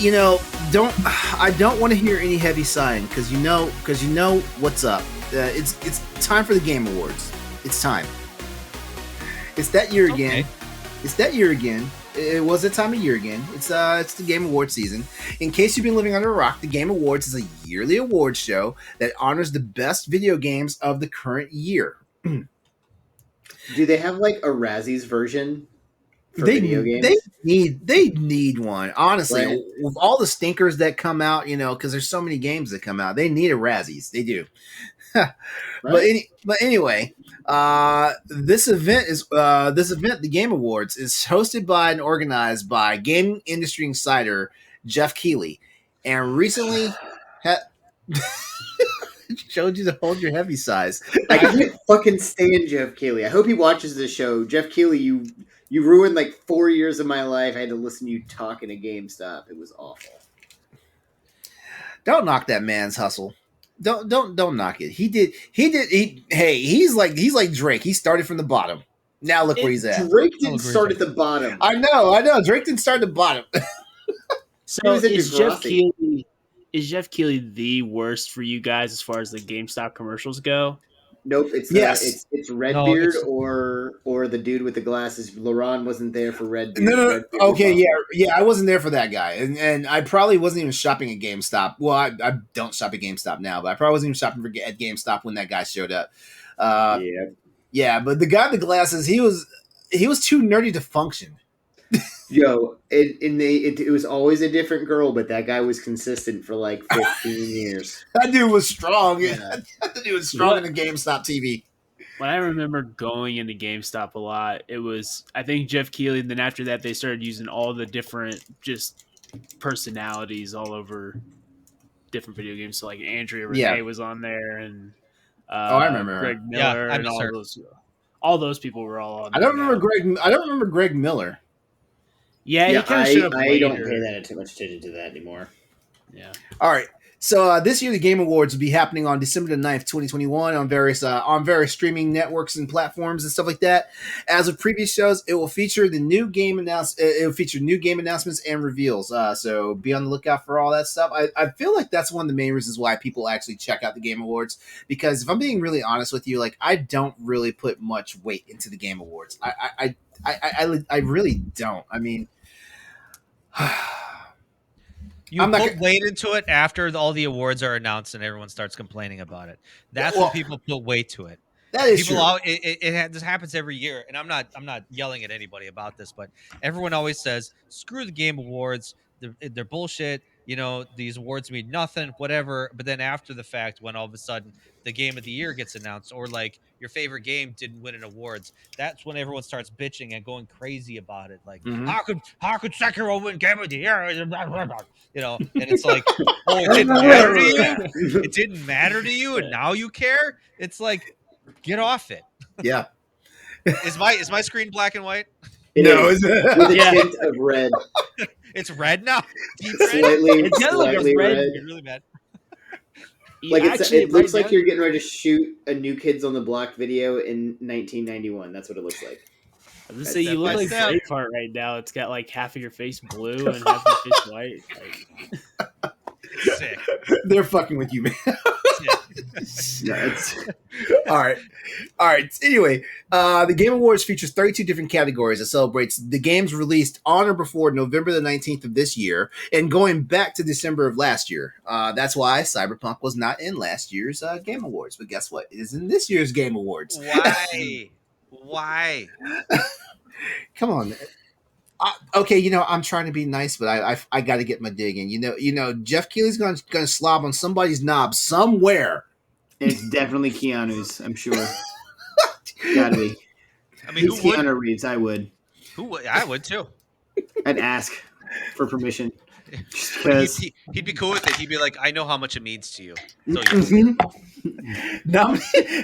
you know, don't I don't want to hear any heavy sighing because you know what's up. It's time for the Game Awards. It's time. It's that year again. Okay. It's that year again. It was that time of year again. It's the Game Awards season. In case you've been living under a rock, the Game Awards is a yearly awards show that honors the best video games of the current year. Do they have like a Razzies version for They video games? they need one. Honestly, Right. with all the stinkers that come out, because there's so many games that come out, they need a Razzies. They do. Right. But anyway, this event, the Game Awards, is hosted by and organized by gaming industry insider Jeff Keighley, and recently showed you to hold your heavy size. I can't fucking stand Jeff Keighley. I hope he watches this show. Jeff Keighley, you ruined like 4 years of my life. I had to listen to you talking to GameStop. It was awful. Don't knock that man's hustle. Don't knock it. He's like Drake. He started from the bottom. Now look where he's at. Drake didn't start at the bottom. I know. Drake didn't start at the bottom. So is Jeff Keighley the worst for you guys as far as the GameStop commercials go? Nope, it's Yes. it's Redbeard or the dude with the glasses. LeRon wasn't there for Redbeard. No. Redbeard was Okay, awesome. yeah. I wasn't there for that guy, and I probably wasn't even shopping at GameStop. Well, I don't shop at GameStop now, but I probably wasn't even shopping at GameStop when that guy showed up. Yeah. Yeah, but the guy with the glasses, he was too nerdy to function. Yo, it was always a different girl, but that guy was consistent for like 15 years. That dude was strong. Yeah. That dude was strong in the GameStop TV. When I remember going into GameStop a lot, it was, I think, Jeff Keighley, and then after that they started using all the different just personalities all over different video games. So like Andrea Renee was on there, and I remember her. Greg Yeah, Miller, I and miss her. all those people were all on I there. don't remember Greg Miller. Yeah, he kind of showed up I later. don't pay that too much attention to that anymore. Yeah. All right. So this year, the Game Awards will be happening on December the 9th, 2021 on various streaming networks and platforms and stuff like that. As with previous shows, it will feature new game announcements and reveals. So be on the lookout for all that stuff. I feel like that's one of the main reasons why people actually check out the Game Awards, because if I'm being really honest with you, like, I don't really put much weight into the Game Awards. I really don't. I mean, You put weight into it after all the awards are announced and everyone starts complaining about it. That's when people put weight to it. that is People, true. this happens every year, and I'm not yelling at anybody about this, but everyone always says, "Screw the Game Awards. They're bullshit. These awards mean nothing, whatever." But then after the fact, when all of a sudden the Game of the Year gets announced, or like your favorite game didn't win an awards, that's when everyone starts bitching and going crazy about it. Like, how could Sekiro win Game of the Year? And it's like, oh, it didn't matter to you. It didn't matter to you, and now you care. It's like, get off it. Yeah. Is my screen black and white? It No, is, is it? with a tint of red. It's red now. Deep red. Slightly red. It's really bad. Like Actually, it looks right like now- you're getting ready to shoot a New Kids on the Block video in 1991. That's what it looks like. I was gonna say, you look like Step. Braveheart right now. It's got like half of your face blue and half of your face white. Like, Sick. They're fucking with you, man. Yeah, All right. Anyway, the Game Awards features 32 different categories that celebrates the games released on or before November the 19th of this year and going back to December of last year. That's why Cyberpunk was not in last year's Game Awards. But guess what? It is in this year's Game Awards. Why? Come on. Okay, I'm trying to be nice, but I got to get my dig in. Jeff Keighley's going to slob on somebody's knob somewhere. it's definitely Keanu's. I'm sure. Gotta be. I mean, It's Keanu Reeves. I would. I would too. I'd ask for permission. Just because. He'd be cool with it. He'd be like, "I know how much it means to you." So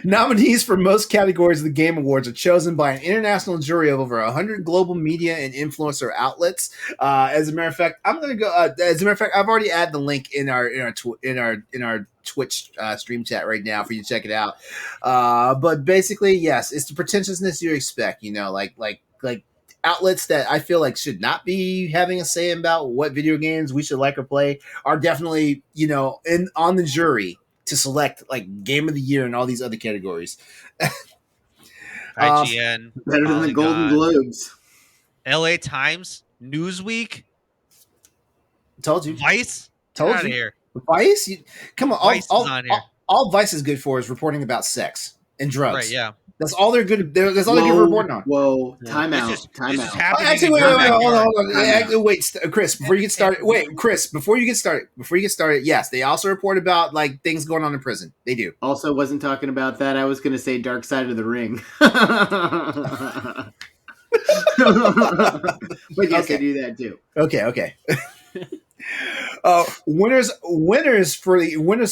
Nominees for most categories of the Game Awards are chosen by an international jury of over 100 global media and influencer outlets. As a matter of fact, I've already added the link in our Twitch stream chat right now for you to check it out. But basically, yes, it's the pretentiousness you expect. Like outlets that I feel like should not be having a say about what video games we should like or play are definitely, on the jury to select like game of the year and all these other categories. IGN, Better than the Golden Polygon, Globes. LA Times, Newsweek, Told you. Vice. Get Told out of you. here. Vice? Come on. Vice is on here. All Vice is good for is reporting about sex and drugs. Right, yeah. That's all they're good. That's all they're good reporting on. Whoa, Yeah. time This out. is Time out. happening. Actually, in your wait, hold backyard. on. Time out. Wait, Chris, before you get started. Wait, Chris, before you get started. Yes, they also report about like things going on in prison. They do. Also, wasn't talking about that. I was going to say Dark Side of the Ring. But yes, Okay. I do that too. Okay. Winners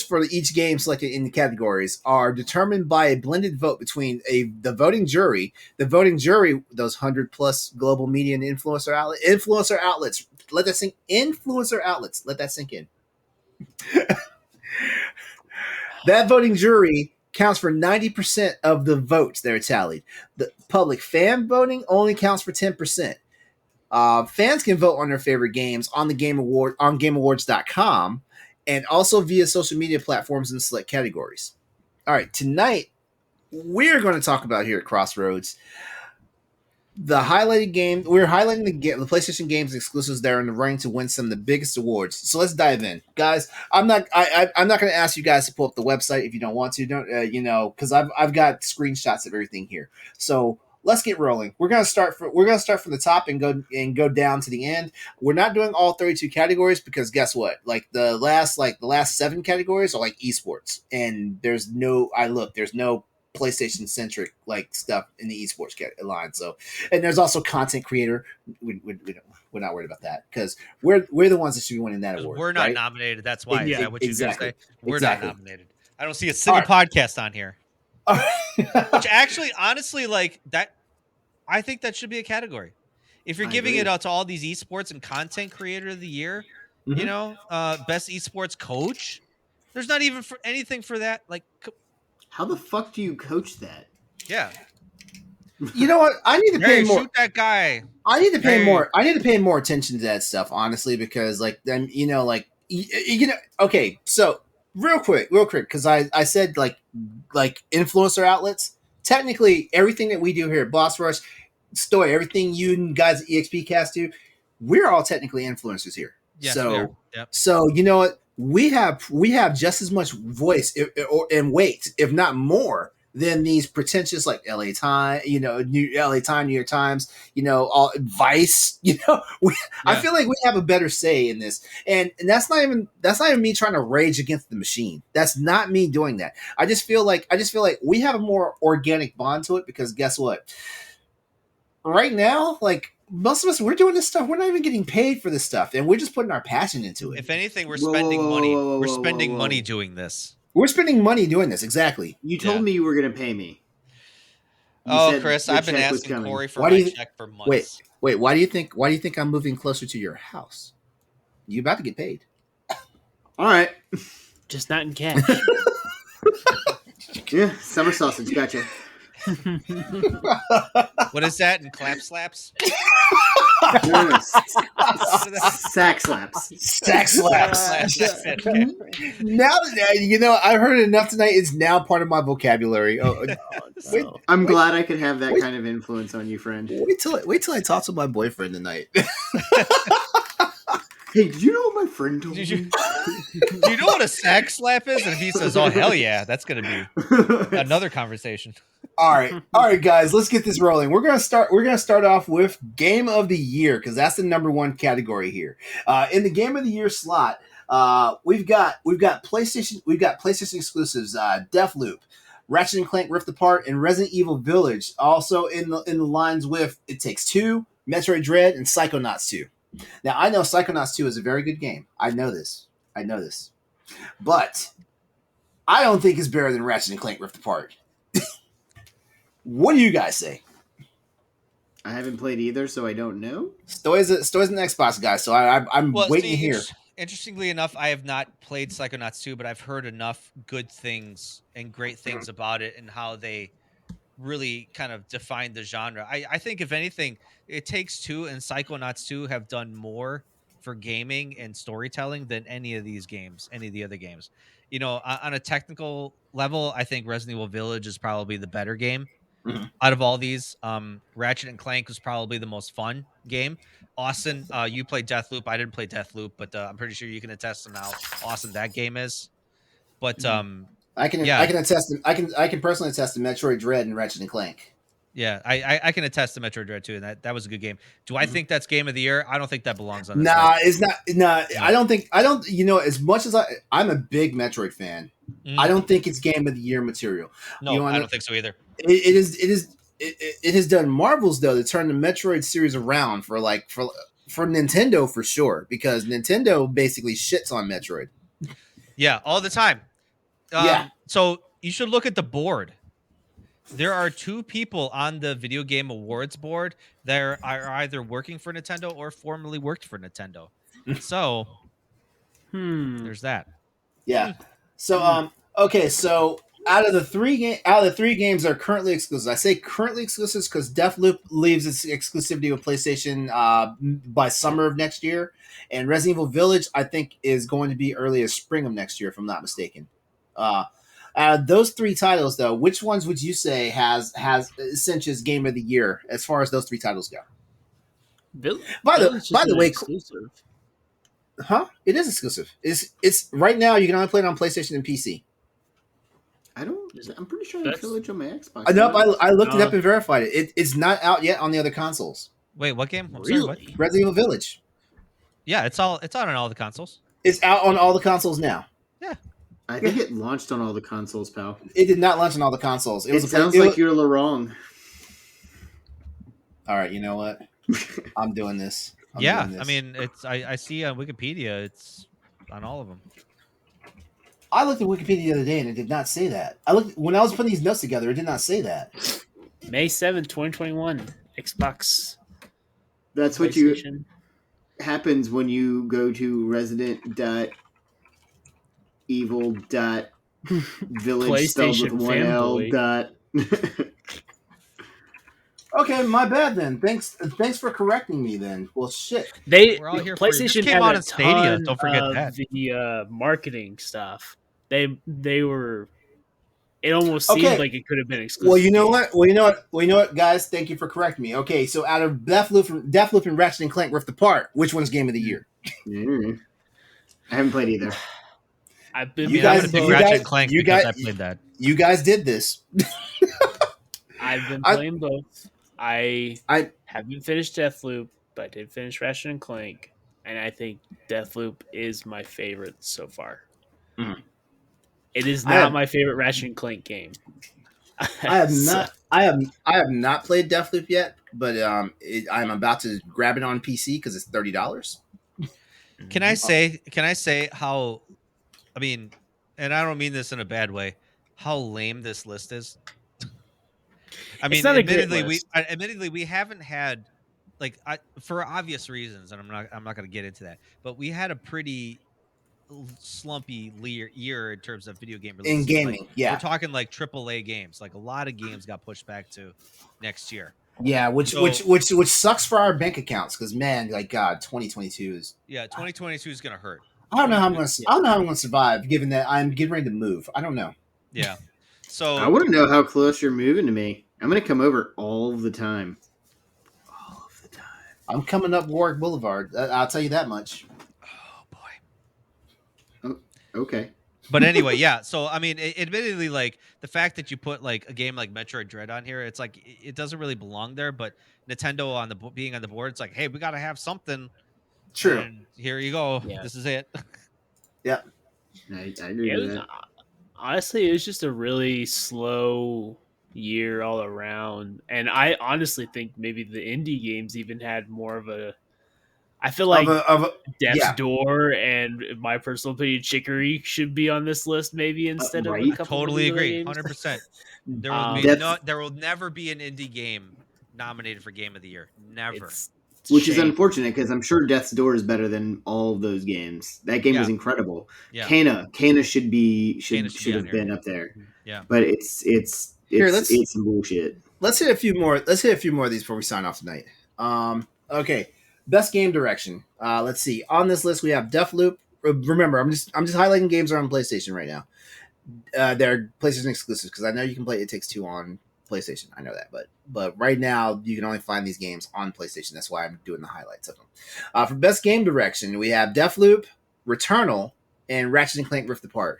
for each game selected in the categories are determined by a blended vote between the voting jury, those 100+ global media and influencer outlets. Let that sink. Influencer outlets. Let that sink in. That voting jury counts for 90% of the votes that are tallied. The public fan voting only counts for 10%. Fans can vote on their favorite games on the Game Award on GameAwards.com and also via social media platforms in select categories. All right, tonight we're going to talk about here at Crossroads the highlighted game. We're highlighting the PlayStation games exclusives that are in the running to win some of the biggest awards. So let's dive in, guys. I'm not going to ask you guys to pull up the website if you don't want to. Don't because I've got screenshots of everything here. So let's get rolling. We're gonna start from the top and go down to the end. We're not doing all 32 categories because guess what? Like the last 7 categories are like esports, and there's no PlayStation centric like stuff in the esports line. So, and there's also content creator. We're not worried about that because we're the ones that should be winning that award. We're not right? nominated. That's why. Is that what you guys say? We're Exactly. not nominated. I don't see a single podcast on here. All right. Which actually, honestly, like that, I think that should be a category. If you're I giving agree. it out to all these esports and content creator of the year, best esports coach, there's not even for anything for that. Like, How the fuck do you coach that? yeah, You know what? I need to pay hey, more. shoot that guy. I need to pay Hey. more. I need to pay more attention to that stuff, honestly, because like then Okay, so real quick, because I said like influencer outlets. Technically, everything that we do here at Boss Rush, Stoy, everything you guys at EXP Cast do, we're all technically influencers here. Yes, so we are. Yep. so you know what? We have just as much voice and weight, if not more, than these pretentious like LA Time, LA Time, New York Times, all Vice. I feel like we have a better say in this, and that's not even me trying to rage against the machine. That's not me doing that. I just feel like we have a more organic bond to it because guess what? Right now, like most of us, we're doing this stuff. We're not even getting paid for this stuff, and we're just putting our passion into it. If anything, we're Whoa, spending whoa, money. whoa, whoa, We're whoa, spending whoa. money doing this. We're spending money doing this. Exactly. You told Yeah. me you were going to pay me. You Oh, said Chris, the I've been check was asking coming. Corey for Why do my you- check for months. Wait. Why do you think I'm moving closer to your house? You about to get paid. All right. Just not in cash. Yeah, summer sausage. Gotcha. What is that? And clap slaps? No. Sack slaps. Sack slaps. Okay. Now that I've heard it enough tonight. It's now part of my vocabulary. Wait, I'm glad I could have that kind of influence on you, friend. wait till I talk to my boyfriend tonight. Hey, did you know what my friend told Did me? Do you know what a sack slap is? And if he says, "Oh hell yeah," that's gonna be another conversation. All right, guys, let's get this rolling. We're gonna start off with Game of the Year because that's the number one category here. In the Game of the Year slot, we've got PlayStation exclusives, Deathloop, Ratchet and Clank Rift Apart, and Resident Evil Village. Also in the lines with It Takes Two, Metroid Dread, and Psychonauts 2. Now I know Psychonauts 2 is a very good game. I know this, but I don't think it's better than Ratchet and Clank Rift Apart. What do you guys say? I haven't played either, so I don't know. Stoy's an Xbox guy, so I'm waiting to hear. Interestingly enough, I have not played Psychonauts 2, but I've heard enough good things and great things about it and how they really kind of defined the genre. I think if anything, It Takes Two and Psychonauts 2 have done more for gaming and storytelling than any of these games, any of the other games. On a technical level, I think Resident Evil Village is probably the better game Mhm. out of all these. Ratchet and Clank was probably the most fun game. Austin, you played Deathloop. I didn't play Deathloop, but I'm pretty sure you can attest to how awesome that game is. But I can yeah, attest. I can personally attest to Metroid Dread and Ratchet and Clank. yeah, I can attest to Metroid Dread 2, and that was a good game. Do I think that's game of the year? I don't think that belongs on this list. Nah, it's not. Nah, No. I don't think. I don't. As much as I'm a big Metroid fan, I don't think it's game of the year material. No, I don't think so either. It is. It has done marvels though to turn the Metroid series around for Nintendo for sure, because Nintendo basically shits on Metroid. Yeah, all the time. Yeah. So you should look at the board. There are two people on the Video Game Awards board that are either working for Nintendo or formerly worked for Nintendo. So there's that. Yeah. So okay, so out of the three games that are currently exclusive, I say currently exclusives because Deathloop leaves its exclusivity with PlayStation by summer of next year, and Resident Evil Village I think is going to be early as spring of next year, if I'm not mistaken. Those three titles, though, which ones would you say has cinches game of the year as far as those three titles go? By the way, exclusive. Huh? It is exclusive. It's right now you can only play it on PlayStation and PC. I'm pretty sure I have Village on my Xbox. I looked it up and verified it. It's not out yet on the other consoles. Wait, what game? I'm Really? sorry, what? Resident Evil Village. Yeah, it's out on all the consoles. It's out on all the consoles now. Yeah. I think it launched on all the consoles, pal. It did not launch on all the consoles. It sounds like you're LeRon. All right, you know what? I'm doing this. I mean, I see on Wikipedia it's on all of them. I looked at Wikipedia the other day and it did not say that. When I was putting these notes together, it did not say that. May 7th, 2021, Xbox. That's what happens when you go to resident.evil.village spelled with one L dot. Okay, my bad then. Thanks for correcting me then. Well, shit. We're all here PlayStation for you. This came out on Stadia. Don't forget that. The marketing stuff. They were. It almost seemed like it could have been exclusive. Well, you know what, guys. Thank you for correcting me. Okay, so out of Deathloop and Ratchet and Clank Rift Apart, which one's game of the year? I haven't played either. I'm gonna pick Ratchet and Clank because I played that. You guys did this. I've been playing both. I haven't finished Deathloop, but I did finish Ratchet and Clank, and I think Deathloop is my favorite so far. Mm. It is not my favorite Ratchet and Clank game. I have not played Deathloop yet, but I'm about to grab it on PC because it's $30. Can I say how? I mean, and I don't mean this in a bad way. How lame this list is. I mean, admittedly, we haven't had for obvious reasons, and I'm not going to get into that. But we had a pretty slumpy year in terms of video game releases. In gaming. We're talking like AAA games. Like a lot of games got pushed back to next year. Yeah, which sucks for our bank accounts because man, like God, 2022 is. Yeah, 2022 is going to hurt. I don't know how I'm going to survive, given that I'm getting ready to move. I don't know. Yeah. So I want to know how close you're moving to me. I'm going to come over all the time. All of the time. I'm coming up Warwick Boulevard. I'll tell you that much. Oh boy. Oh, okay. But anyway, yeah. So I mean, admittedly, like the fact that you put like a game like Metroid Dread on here, it's like it doesn't really belong there. But Nintendo being on the board, it's like, hey, we got to have something. True. And here you go. Yeah. This is it. Yeah. I agree with that. Honestly, it was just a really slow year all around, and I honestly think maybe the indie games even had more of a. I feel like Death's Door and, in my personal opinion, Chicory should be on this list maybe instead of a couple. Totally of agree, games. 100%. There will never be an indie game nominated for Game of the Year. Never. Which is unfortunate because I'm sure Death's Door is better than all of those games. That game was incredible. Yeah. Kana should have been up there. Yeah. But it's Here, It's some bullshit. let's hit a few more. Let's hit a few more of these before we sign off tonight. Okay, best game direction. Let's see. On this list, we have Deathloop. Remember, I'm just highlighting games that are on PlayStation right now. They're PlayStation exclusives because I know you can play It Takes Two on PlayStation. I know that, but right now you can only find these games on PlayStation. That's why I'm doing the highlights of them. For best game direction, we have Deathloop, Returnal, and Ratchet and Clank Rift Apart.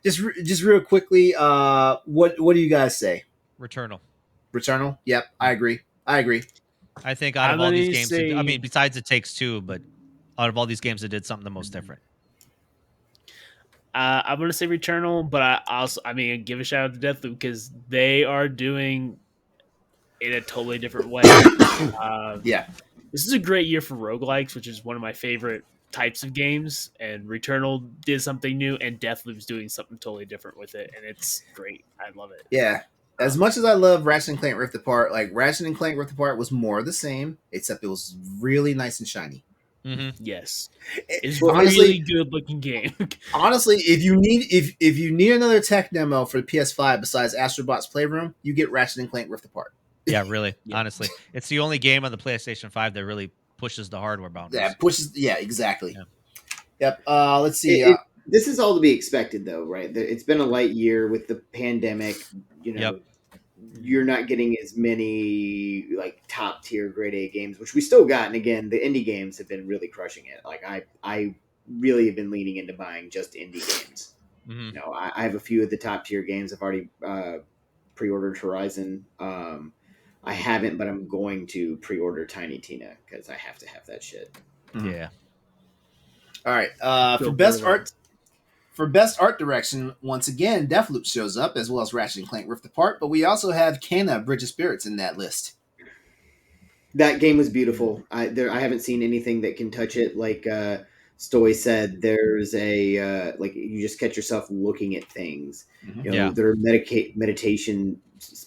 Just real quickly, what do you guys say? Returnal. Returnal? Yep, I agree. I think out of I'm all these gonna games, say- I mean, besides It Takes Two, but out of all these games, it did something the most different. I'm gonna say Returnal, but I mean, give a shout out to Deathloop because they are doing it a totally different way. Yeah. This is a great year for roguelikes, which is one of my favorite types of games. And Returnal did something new, and Deathloop's doing something totally different with it, and it's great. I love it. Yeah. As much as I love Ratchet and Clank Rift Apart, like Ratchet and Clank Rift Apart was more of the same, except it was really nice and shiny. Mm-hmm. Yes, it's Well, a honestly- really good looking game. Honestly, if you need another tech demo for the PS5 besides Astrobot's Playroom, you get Ratchet and Clank Rift Apart. Yeah, really. Yeah. Honestly, it's the only game on the PlayStation 5 that really pushes the hardware boundaries. Yeah, pushes. Yeah, exactly. Yeah. Yep. Let's see. This is all to be expected, though, right? It's been a light year with the pandemic. You know, Yep. you're not getting as many like top tier grade A games, which we still got. And again, the indie games have been really crushing it. Like I really have been leaning into buying just indie games. Mm-hmm. You know, I have a few of the top tier games. I've already pre-ordered Horizon. I haven't, but I'm going to pre-order Tiny Tina because I have to have that shit. Yeah. All right. Go For best Borderlands. art direction, once again, Deathloop shows up as well as Ratchet and Clank Rift Apart, but we also have Kana Bridge of Spirits in that list. That game was beautiful. I haven't seen anything that can touch it. Like Stoy said, there's a like you just catch yourself looking at things. You know, Yeah. there are meditation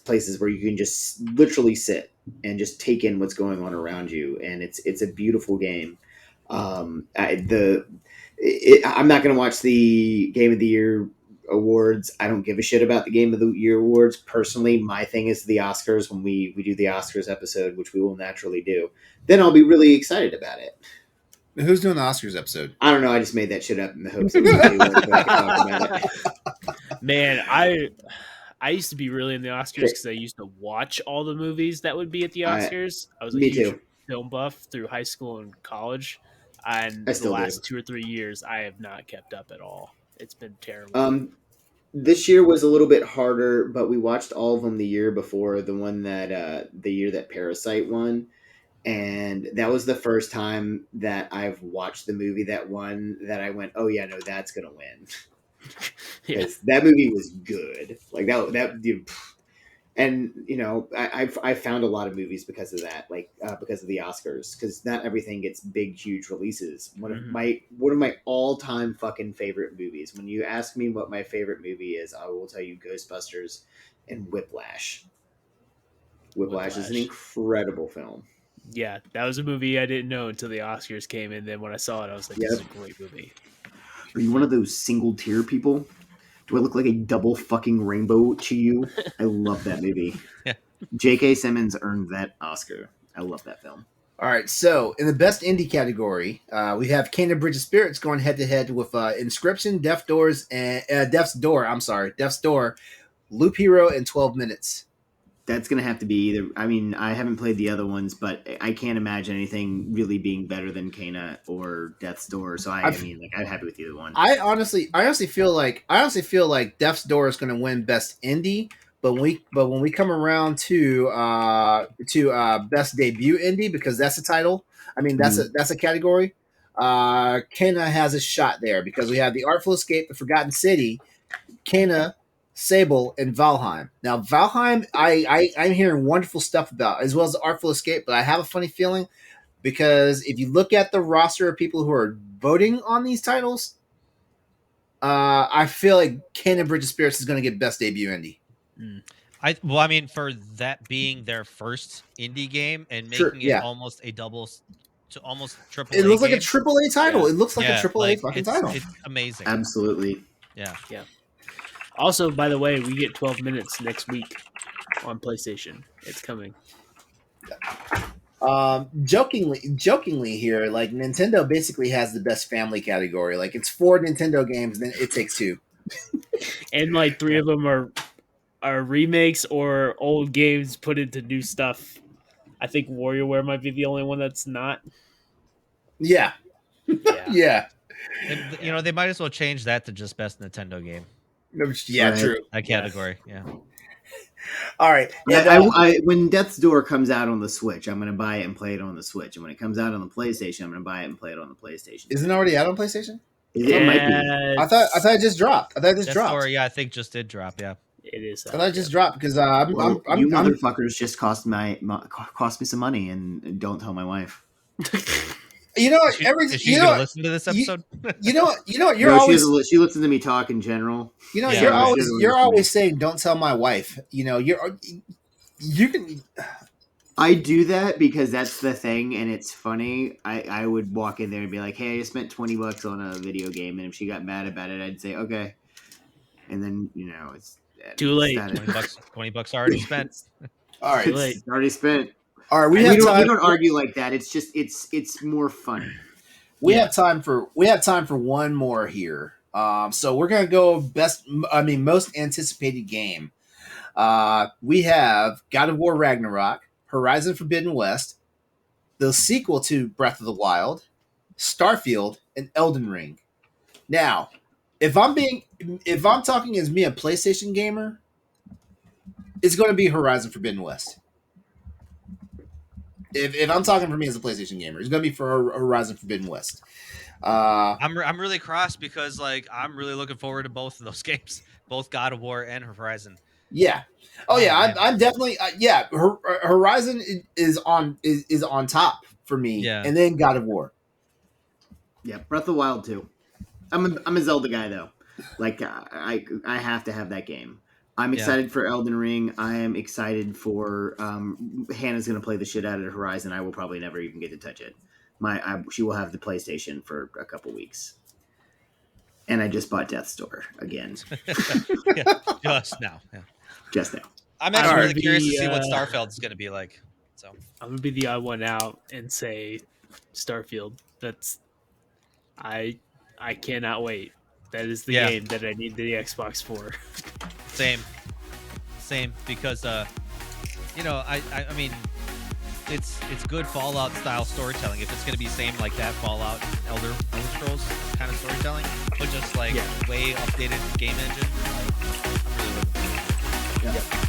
places where you can just literally sit and just take in what's going on around you, and it's a beautiful game. I'm not going to watch the Game of the Year awards. I don't give a shit about the Game of the Year awards. Personally, my thing is the Oscars. When we do the Oscars episode, which we will naturally do, then I'll be really excited about it. Who's doing the Oscars episode? I don't know. I just made that shit up in the hopes that somebody would talk about it. Man, I used to be really in the Oscars because I used to watch all the movies that would be at the Oscars. I was a Me huge too. film buff through high school and college, and I the still last do. 2 or 3 years, I have not kept up at all. It's been terrible. This year was a little bit harder, but we watched all of them the year before. The year that Parasite won. And that was the first time that I've watched the movie that won that I went, oh yeah, no, that's gonna win. Yeah. Because that movie was good. Like that dude, and you know, I found a lot of movies because of that, like because of the Oscars, because not everything gets big, huge releases. One of my all time fucking favorite movies. When you ask me what my favorite movie is, I will tell you Ghostbusters and Whiplash. Whiplash is an incredible film. Yeah, that was a movie I didn't know until the Oscars came, and then when I saw it, I was like, "This is a great movie." Are you one of those single tier people? Do I look like a double fucking rainbow to you? I love that movie. Yeah. J.K. Simmons earned that Oscar. I love that film. All right, so in the best indie category, we have Kana Bridge of Spirits going head to head with Inscription, Death's Door, Loop Hero, and 12 Minutes. That's going to have to be either. I mean, I haven't played the other ones, but I can't imagine anything really being better than Kana or Death's Door. So I'm happy with either one. I honestly feel like Death's Door is going to win best indie, but when we come around to best debut indie, because that's the title. I mean, that's a category. Kana has a shot there because we have the Artful Escape, the Forgotten City, Kana, Sable, and Valheim. Now, Valheim, I'm hearing wonderful stuff about, as well as the Artful Escape, but I have a funny feeling because if you look at the roster of people who are voting on these titles, I feel like Kana Bridge of Spirits is going to get best debut indie. I mean, for that being their first indie game and making it almost a double to almost triple. It looks like a AAA title. Yeah. It looks like a AAA fucking title. It's amazing. Absolutely. Yeah. Also, by the way, we get 12 minutes next week on PlayStation. It's coming. Jokingly here, like Nintendo basically has the best family category. Like it's 4 Nintendo games, then It Takes Two. And like 3 of them are remakes or old games put into new stuff. I think WarioWare might be the only one that's not. Yeah, Yeah. yeah, You know, they might as well change that to just best Nintendo game. yeah. Right. True. That category. Yeah. All right. When Death's Door comes out on the Switch, I'm going to buy it and play it on the Switch. And when it comes out on the PlayStation, I'm going to buy it and play it on the PlayStation. Isn't it already out on PlayStation? It might be. I thought it just dropped. I thought it just dropped. Story, yeah, I think just did drop. Yeah. It is. I thought it just dropped because You I'm motherfuckers just cost me some money and don't tell my wife. you know what, Is she gonna listen to this episode? you know what you're No, always she listens to me talk in general. you know Yeah. you're always saying don't tell my wife. You know you can. I do that because that's the thing, and it's funny. I would walk in there and be like, "Hey, I spent $20 on a video game," and if she got mad about it, I'd say, "Okay," and then it's Too late. $20 already spent. All right, It's already spent. all right. We don't argue like that. It's just it's more funny. We have time for one more here. So we're gonna go most anticipated game. We have God of War Ragnarok, Horizon Forbidden West, the sequel to Breath of the Wild, Starfield, and Elden Ring. Now, if I'm talking as me a PlayStation gamer, it's going to be Horizon Forbidden West. If I'm talking for me as a PlayStation gamer, it's going to be for Horizon Forbidden West. I'm really cross because like I'm really looking forward to both of those games, both God of War and Horizon. Yeah. Oh yeah, I'm definitely Horizon is on top for me. Yeah. And then God of War. Yeah, Breath of the Wild too. I'm a Zelda guy though. Like I have to have that game. I'm excited for Elden Ring. I am excited for Hannah's going to play the shit out of Horizon. I will probably never even get to touch it. She will have the PlayStation for a couple weeks. And I just bought Death's Door again. Just now. Yeah. Just now. I'm actually really curious to see what Starfield is going to be like. So I'm gonna be the odd one out and say Starfield. That's I cannot wait. That is the game that I need the Xbox for. Same, because I mean, it's good Fallout style storytelling. If it's gonna be same like that Fallout Elder Scrolls kind of storytelling, but just like way updated game engine, like, I'm really looking forward to it. Yeah.